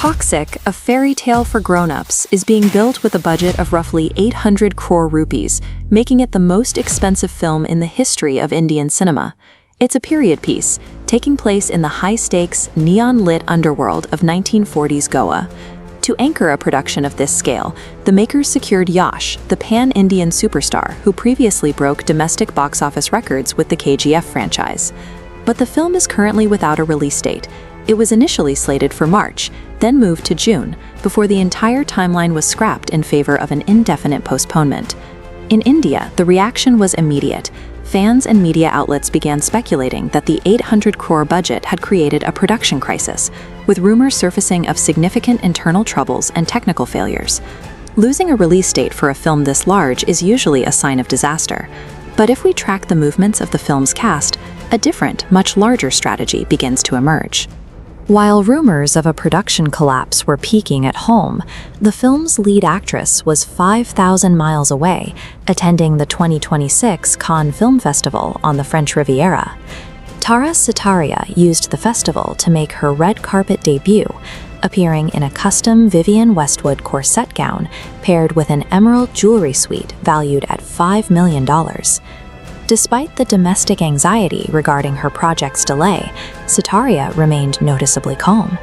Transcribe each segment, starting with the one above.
Toxic, a fairy tale for grown-ups, is being built with a budget of roughly 800 crore rupees, making it the most expensive film in the history of Indian cinema. It's a period piece, taking place in the high-stakes, neon-lit underworld of 1940s Goa. To anchor a production of this scale, the makers secured Yash, the pan-Indian superstar who previously broke domestic box office records with the KGF franchise. But the film is currently without a release date. It was initially slated for March, then moved to June, before the entire timeline was scrapped in favor of an indefinite postponement. In India, the reaction was immediate. Fans and media outlets began speculating that the 800 crore budget had created a production crisis, with rumors surfacing of significant internal troubles and technical failures. Losing a release date for a film this large is usually a sign of disaster. But if we track the movements of the film's cast, a different, much larger strategy begins to emerge. While rumors of a production collapse were peaking at home, the film's lead actress was 5,000 miles away, attending the 2026 Cannes Film Festival on the French Riviera. Tara Sutaria used the festival to make her red carpet debut, appearing in a custom Vivienne Westwood corset gown paired with an emerald jewelry suite valued at $5 million. Despite the domestic anxiety regarding her project's delay, Sutaria remained noticeably calm.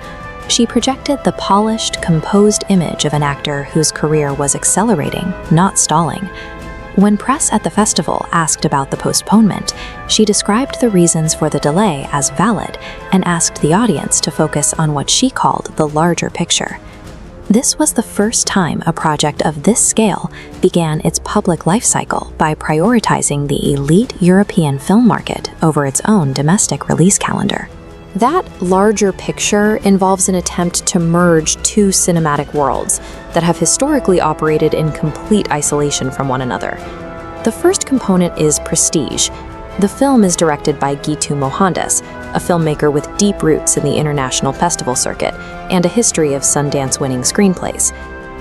She projected the polished, composed image of an actor whose career was accelerating, not stalling. When press at the festival asked about the postponement, she described the reasons for the delay as valid and asked the audience to focus on what she called the larger picture. This was the first time a project of this scale began its public life cycle by prioritizing the elite European film market over its own domestic release calendar. That larger picture involves an attempt to merge two cinematic worlds that have historically operated in complete isolation from one another. The first component is prestige. The film is directed by Gitu Mohandas, a filmmaker with deep roots in the international festival circuit and a history of Sundance-winning screenplays.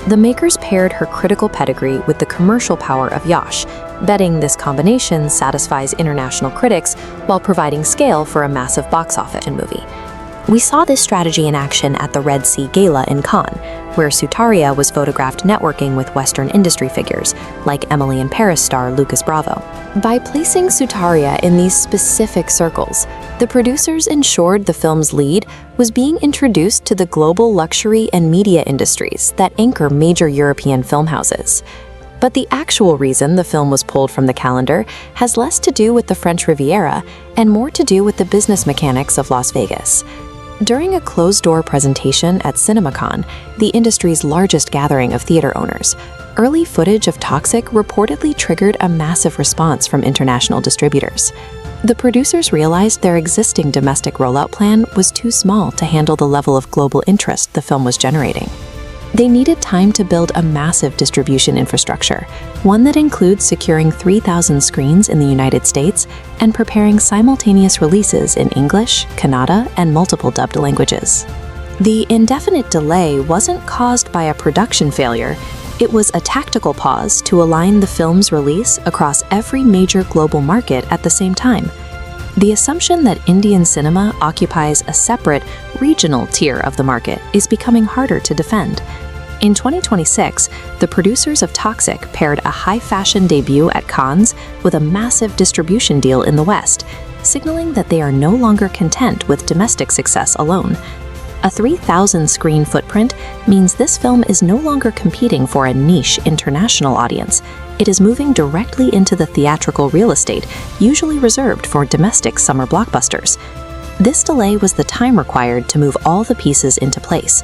The makers paired her critical pedigree with the commercial power of Yash, betting this combination satisfies international critics while providing scale for a massive box office movie. We saw this strategy in action at the Red Sea Gala in Cannes, where Sutaria was photographed networking with Western industry figures, like Emily in Paris star Lucas Bravo. By placing Sutaria in these specific circles, the producers ensured the film's lead was being introduced to the global luxury and media industries that anchor major European film houses. But the actual reason the film was pulled from the calendar has less to do with the French Riviera and more to do with the business mechanics of Las Vegas. During a closed-door presentation at Cinema Gala, the industry's largest gathering of theater owners, early footage of Toxic reportedly triggered a massive response from international distributors. The producers realized their existing domestic rollout plan was too small to handle the level of global interest the film was generating. They needed time to build a massive distribution infrastructure, one that includes securing 3,000 screens in the United States and preparing simultaneous releases in English, Kannada, and multiple dubbed languages. The indefinite delay wasn't caused by a production failure. It was a tactical pause to align the film's release across every major global market at the same time. The assumption that Indian cinema occupies a separate, regional tier of the market is becoming harder to defend. In 2026, the producers of Toxic paired a high-fashion debut at Cannes with a massive distribution deal in the West, signaling that they are no longer content with domestic success alone. A 3,000-screen footprint means this film is no longer competing for a niche international audience. It is moving directly into the theatrical real estate, usually reserved for domestic summer blockbusters. This delay was the time required to move all the pieces into place.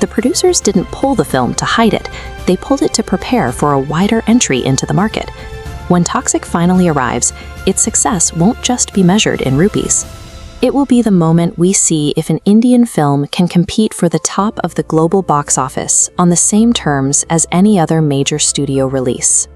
The producers didn't pull the film to hide it, they pulled it to prepare for a wider entry into the market. When Toxic finally arrives, its success won't just be measured in rupees. It will be the moment we see if an Indian film can compete for the top of the global box office on the same terms as any other major studio release.